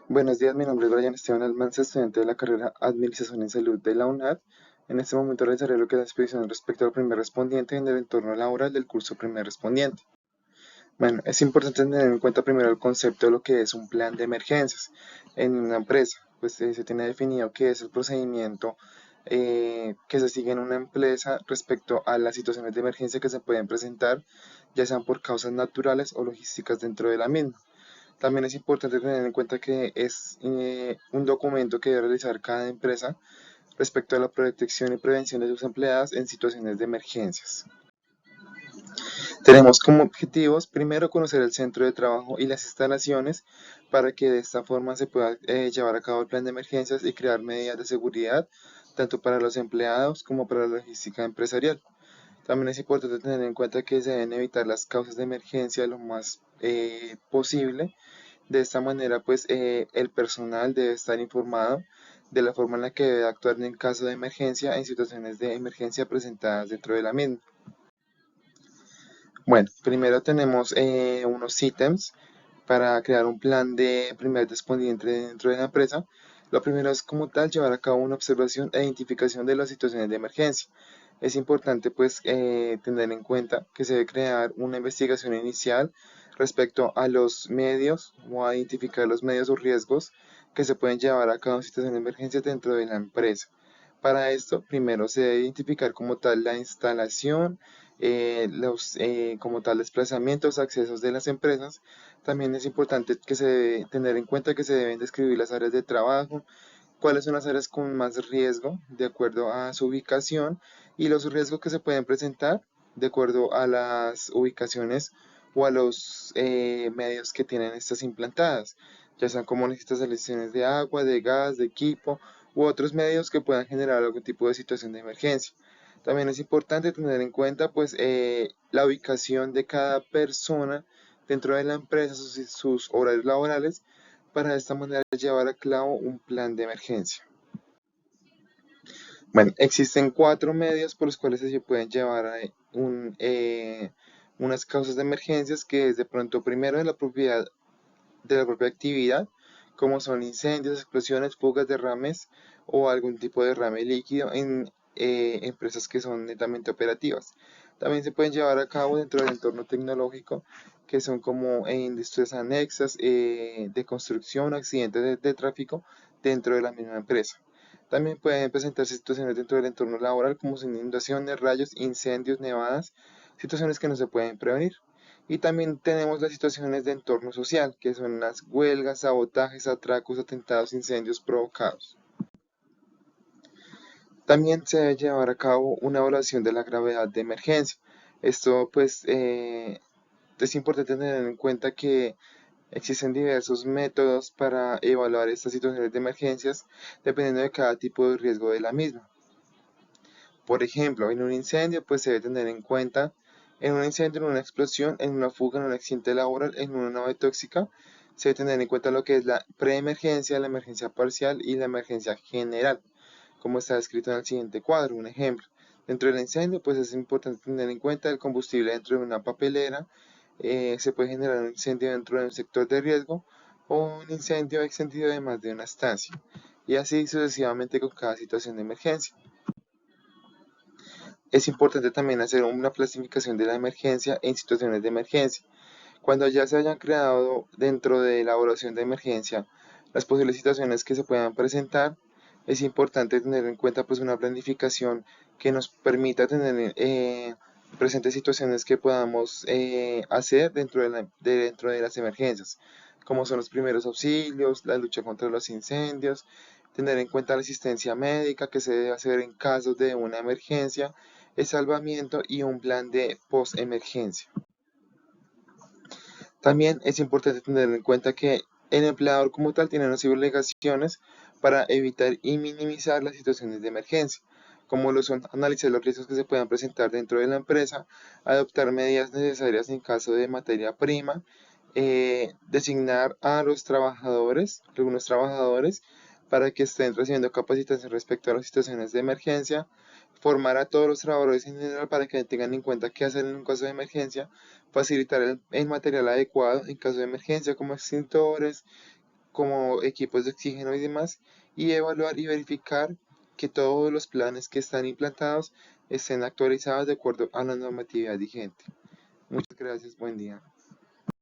Buenos días, mi nombre es Brian Esteban Almanza, estudiante de la carrera Administración en Salud de la UNAD. En este momento realizaré lo que es la exposición respecto al primer respondiente en el entorno laboral del curso primer respondiente. Bueno, es importante tener en cuenta primero el concepto de lo que es un plan de emergencias en una empresa. Pues se tiene definido qué es el procedimiento que se sigue en una empresa respecto a las situaciones de emergencia que se pueden presentar, ya sean por causas naturales o logísticas dentro de la misma. También es importante tener en cuenta que es un documento que debe realizar cada empresa respecto a la protección y prevención de sus empleados en situaciones de emergencias. Tenemos como objetivos, primero, conocer el centro de trabajo y las instalaciones para que de esta forma se pueda llevar a cabo el plan de emergencias y crear medidas de seguridad tanto para los empleados como para la logística empresarial. También es importante tener en cuenta que se deben evitar las causas de emergencia lo más posible. De esta manera, pues el personal debe estar informado de la forma en la que debe actuar en caso de emergencia en situaciones de emergencia presentadas dentro de la misma. Bueno, primero tenemos unos ítems para crear un plan de primer respondiente dentro de la empresa. Lo primero es como tal llevar a cabo una observación e identificación de las situaciones de emergencia. Es importante pues tener en cuenta que se debe crear una investigación inicial respecto a los medios o a identificar los medios o riesgos que se pueden llevar a cabo en situaciones de emergencia dentro de la empresa. Para esto, primero se debe identificar como tal la instalación, como tal desplazamientos, accesos de las empresas. También es importante que se debe tener en cuenta que se deben describir las áreas de trabajo, cuáles son las áreas con más riesgo de acuerdo a su ubicación y los riesgos que se pueden presentar de acuerdo a las ubicaciones o a los medios que tienen estas implantadas, ya sean como las instalaciones de agua, de gas, de equipo u otros medios que puedan generar algún tipo de situación de emergencia. También es importante tener en cuenta pues la ubicación de cada persona dentro de la empresa, sus horarios laborales, para de esta manera llevar a cabo un plan de emergencia. Bueno, existen cuatro medios por los cuales se pueden llevar a unas causas de emergencias, que es de pronto primero de la propia actividad, como son incendios, explosiones, fugas, derrames o algún tipo de derrame líquido en empresas que son netamente operativas. También se pueden llevar a cabo dentro del entorno tecnológico, que son como industrias anexas, de construcción, accidentes de tráfico dentro de la misma empresa. También pueden presentarse situaciones dentro del entorno laboral como son inundaciones, rayos, incendios, nevadas, situaciones que no se pueden prevenir. Y también tenemos las situaciones de entorno social, que son las huelgas, sabotajes, atracos, atentados, incendios provocados. También se debe llevar a cabo una evaluación de la gravedad de emergencia. Esto pues es importante tener en cuenta que existen diversos métodos para evaluar estas situaciones de emergencias dependiendo de cada tipo de riesgo de la misma. Por ejemplo, en un incendio, pues se debe tener en cuenta en un incendio, en una explosión, en una fuga, en un accidente laboral, en una nave tóxica, se debe tener en cuenta lo que es la preemergencia, la emergencia parcial y la emergencia general, como está descrito en el siguiente cuadro. Un ejemplo, dentro del incendio, pues es importante tener en cuenta el combustible dentro de una papelera, se puede generar un incendio dentro de un sector de riesgo o un incendio extendido de más de una estancia, y así sucesivamente con cada situación de emergencia. Es importante también hacer una clasificación de la emergencia en situaciones de emergencia. Cuando ya se hayan creado dentro de la evaluación de emergencia las posibles situaciones que se puedan presentar, es importante tener en cuenta pues una planificación que nos permita tener presentes situaciones que podamos hacer dentro de las emergencias, como son los primeros auxilios, la lucha contra los incendios, tener en cuenta la asistencia médica que se debe hacer en casos de una emergencia, el salvamiento y un plan de post-emergencia. También es importante tener en cuenta que el empleador como tal tiene unas obligaciones para evitar y minimizar las situaciones de emergencia, como lo son analizar los riesgos que se puedan presentar dentro de la empresa, adoptar medidas necesarias en caso de materia prima, designar a los trabajadores, algunos trabajadores, para que estén recibiendo capacitación respecto a las situaciones de emergencia, formar a todos los trabajadores en general para que tengan en cuenta qué hacer en un caso de emergencia, facilitar el material adecuado en caso de emergencia como extintores, como equipos de oxígeno y demás, y evaluar y verificar que todos los planes que están implantados estén actualizados de acuerdo a la normatividad vigente. Muchas gracias, buen día.